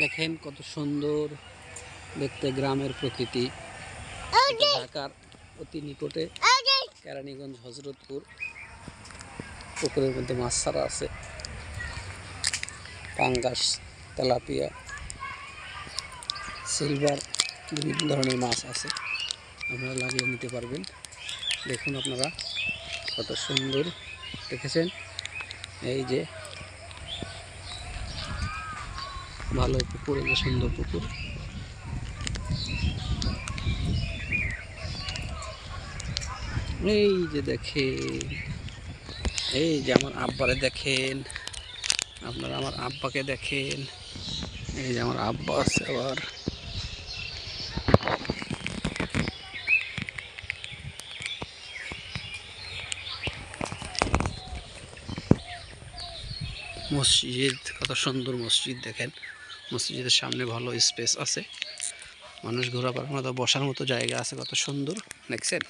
দেখেন কত সুন্দর দেখতে গ্রামের প্রকৃতি। ঢাকার অতি নিকটে কেরানীগঞ্জ হজরতপুর। পুকুরের মধ্যে মাছ ছাড়া আছে, পাঙ্গাস, তেলাপিয়া, সিলভার, বিভিন্ন ধরনের মাছ আছে। আপনারা লাগলে নিতে পারবেন। দেখুন আপনারা কত সুন্দর দেখেছেন। এই যে ভালো পুকুর, এই যে সুন্দর পুকুর। এই যে দেখেন, এই যে আমার আব্বারে দেখেন, আপনারা আমার আব্বাকে দেখেন। এই যে আমার আব্বা আছে আবার। মসজিদ, কত সুন্দর মসজিদ দেখেন। মসজিদের সামনে ভালো স্পেস আছে, মানুষ ঘোরাফেরার মতো বসার মতো জায়গা আছে, কত সুন্দর দেখছেন।